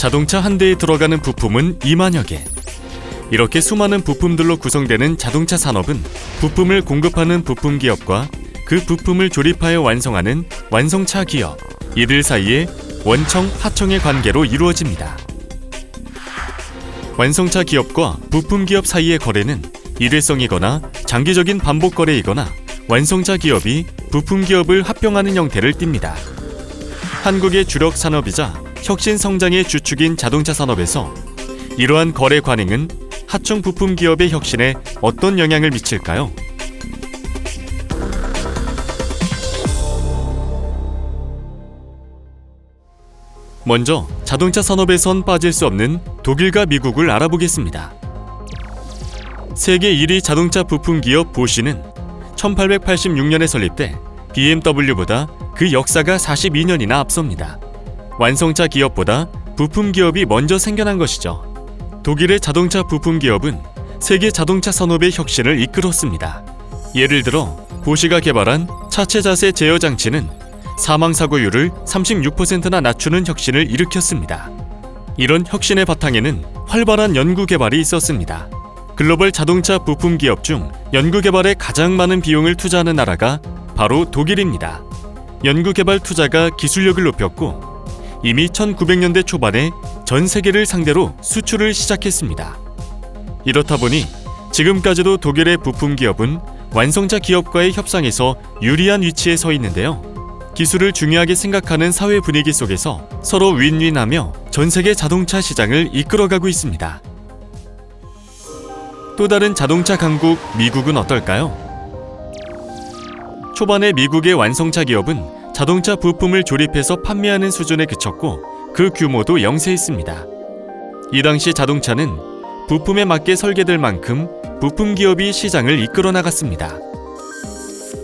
자동차 한 대에 들어가는 부품은 2만여 개. 이렇게 수많은 부품들로 구성되는 자동차 산업은 부품을 공급하는 부품 기업과 그 부품을 조립하여 완성하는 완성차 기업, 이들 사이에 원청, 하청의 관계로 이루어집니다. 완성차 기업과 부품 기업 사이의 거래는 일회성이거나 장기적인 반복 거래이거나 완성차 기업이 부품 기업을 합병하는 형태를 띱니다. 한국의 주력 산업이자 혁신 성장의 주축인 자동차 산업에서 이러한 거래 관행은 하청 부품 기업의 혁신에 어떤 영향을 미칠까요? 먼저 자동차 산업에선 빠질 수 없는 독일과 미국을 알아보겠습니다. 세계 1위 자동차 부품 기업 보쉬는 1886년에 설립돼 BMW보다 그 역사가 42년이나 앞섭니다. 완성차 기업보다 부품 기업이 먼저 생겨난 것이죠. 독일의 자동차 부품 기업은 세계 자동차 산업의 혁신을 이끌었습니다. 예를 들어 보쉬가 개발한 차체 자세 제어 장치는 사망사고율을 36%나 낮추는 혁신을 일으켰습니다. 이런 혁신의 바탕에는 활발한 연구 개발이 있었습니다. 글로벌 자동차 부품 기업 중 연구 개발에 가장 많은 비용을 투자하는 나라가 바로 독일입니다. 연구 개발 투자가 기술력을 높였고 이미 1900년대 초반에 전 세계를 상대로 수출을 시작했습니다. 이렇다 보니 지금까지도 독일의 부품 기업은 완성차 기업과의 협상에서 유리한 위치에 서 있는데요. 기술을 중요하게 생각하는 사회 분위기 속에서 서로 윈윈하며 전 세계 자동차 시장을 이끌어가고 있습니다. 또 다른 자동차 강국 미국은 어떨까요? 초반에 미국의 완성차 기업은 자동차 부품을 조립해서 판매하는 수준에 그쳤고 그 규모도 영세했습니다. 이 당시 자동차는 부품에 맞게 설계될 만큼 부품 기업이 시장을 이끌어 나갔습니다.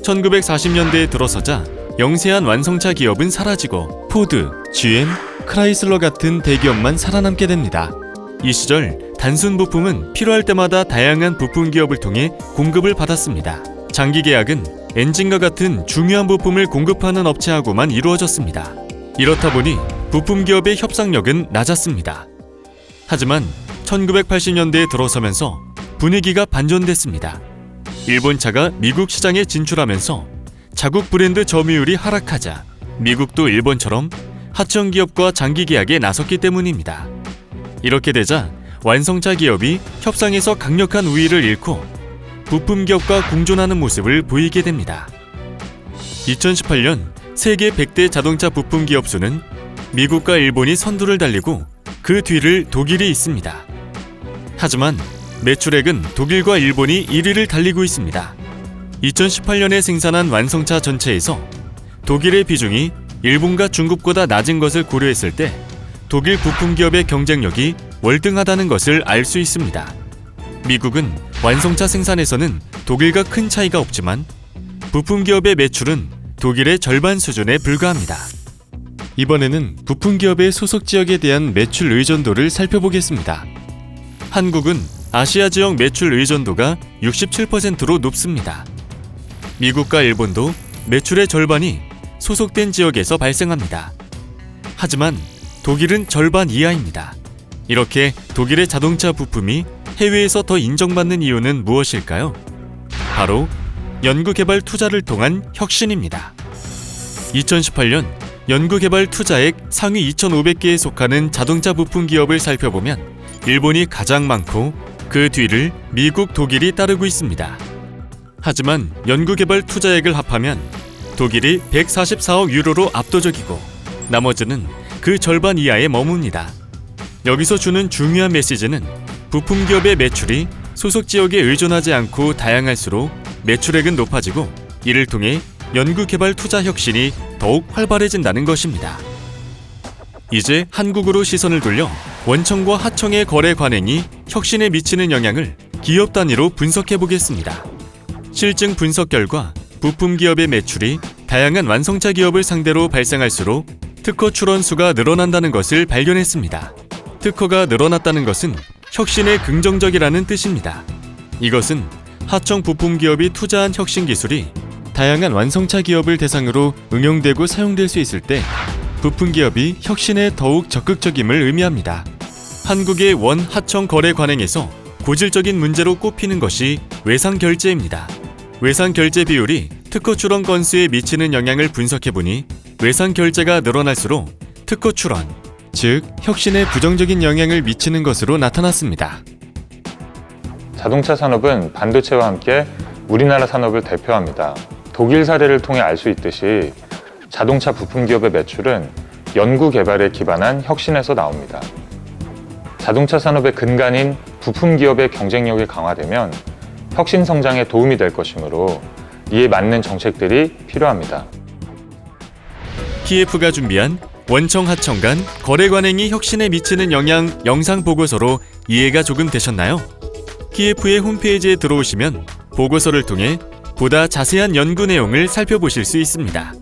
1940년대에 들어서자 영세한 완성차 기업은 사라지고 포드, GM, 크라이슬러 같은 대기업만 살아남게 됩니다. 이 시절 단순 부품은 필요할 때마다 다양한 부품 기업을 통해 공급을 받았습니다. 장기 계약은 엔진과 같은 중요한 부품을 공급하는 업체하고만 이루어졌습니다. 이렇다 보니 부품 기업의 협상력은 낮았습니다. 하지만 1980년대에 들어서면서 분위기가 반전됐습니다. 일본차가 미국 시장에 진출하면서 자국 브랜드 점유율이 하락하자 미국도 일본처럼 하청 기업과 장기 계약에 나섰기 때문입니다. 이렇게 되자 완성차 기업이 협상에서 강력한 우위를 잃고 부품 기업과 공존하는 모습을 보이게 됩니다. 2018년 세계 100대 자동차 부품 기업 수는 미국과 일본이 선두를 달리고 그 뒤를 독일이 있습니다. 하지만 매출액은 독일과 일본이 1위를 달리고 있습니다. 2018년에 생산한 완성차 전체에서 독일의 비중이 일본과 중국보다 낮은 것을 고려했을 때 독일 부품 기업의 경쟁력이 월등하다는 것을 알 수 있습니다. 미국은 완성차 생산에서는 독일과 큰 차이가 없지만 부품 기업의 매출은 독일의 절반 수준에 불과합니다. 이번에는 부품 기업의 소속 지역에 대한 매출 의존도를 살펴보겠습니다. 한국은 아시아 지역 매출 의존도가 67%로 높습니다. 미국과 일본도 매출의 절반이 소속된 지역에서 발생합니다. 하지만 독일은 절반 이하입니다. 이렇게 독일의 자동차 부품이 해외에서 더 인정받는 이유는 무엇일까요? 바로 연구개발 투자를 통한 혁신입니다. 2018년 연구개발 투자액 상위 2,500개에 속하는 자동차 부품 기업을 살펴보면 일본이 가장 많고 그 뒤를 미국, 독일이 따르고 있습니다. 하지만 연구개발 투자액을 합하면 독일이 144억 유로로 압도적이고 나머지는 그 절반 이하에 머뭅니다. 여기서 주는 중요한 메시지는 부품 기업의 매출이 소속 지역에 의존하지 않고 다양할수록 매출액은 높아지고 이를 통해 연구개발 투자 혁신이 더욱 활발해진다는 것입니다. 이제 한국으로 시선을 돌려 원청과 하청의 거래 관행이 혁신에 미치는 영향을 기업 단위로 분석해 보겠습니다. 실증 분석 결과 부품 기업의 매출이 다양한 완성차 기업을 상대로 발생할수록 특허 출원 수가 늘어난다는 것을 발견했습니다. 특허가 늘어났다는 것은 혁신에 긍정적이라는 뜻입니다. 이것은 하청 부품 기업이 투자한 혁신 기술이 다양한 완성차 기업을 대상으로 응용되고 사용될 수 있을 때 부품 기업이 혁신에 더욱 적극적임을 의미합니다. 한국의 원 하청 거래 관행에서 고질적인 문제로 꼽히는 것이 외상 결제입니다. 외상 결제 비율이 특허 출원 건수에 미치는 영향을 분석해보니 외상 결제가 늘어날수록 특허 출원, 즉 혁신에 부정적인 영향을 미치는 것으로 나타났습니다. 자동차 산업은 반도체와 함께 우리나라 산업을 대표합니다. 독일 사례를 통해 알 수 있듯이 자동차 부품 기업의 매출은 연구 개발에 기반한 혁신에서 나옵니다. 자동차 산업의 근간인 부품 기업의 경쟁력이 강화되면 혁신 성장에 도움이 될 것이므로 이에 맞는 정책들이 필요합니다. KF가 준비한 원청 하청 간 거래 관행이 혁신에 미치는 영향 영상 보고서로 이해가 조금 되셨나요? KF의 홈페이지에 들어오시면 보고서를 통해 보다 자세한 연구 내용을 살펴보실 수 있습니다.